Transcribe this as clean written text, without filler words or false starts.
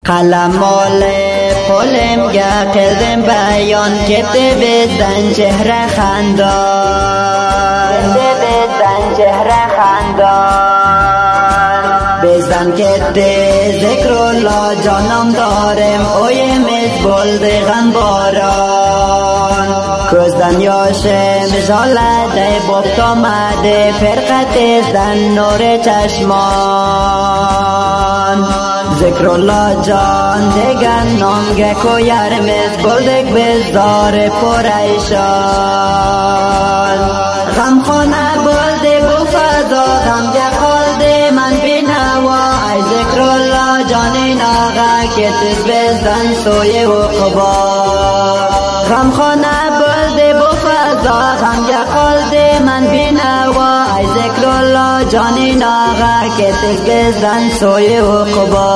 قلم مال قلم گه کردم بیان کته بزن چهره خندان بزن کته ذکر الله جانم دارم اویم از بلدغن باران کزدن یاشم جالده بابت آمده فرقت ازدن نور چشمان ذکر الله جان دگن نامگه کو یرمز بلدگ بزار پریشان غم خانه بلده بو فضا غمگه خالده من بینوا ای ذکر الله جان ناغه که تز بزن سوی عقبا غم خانه بلده بو فضا غمگه خالده من بینوا ای ذکر الله جان ناغه که تز بزن سوی عقبا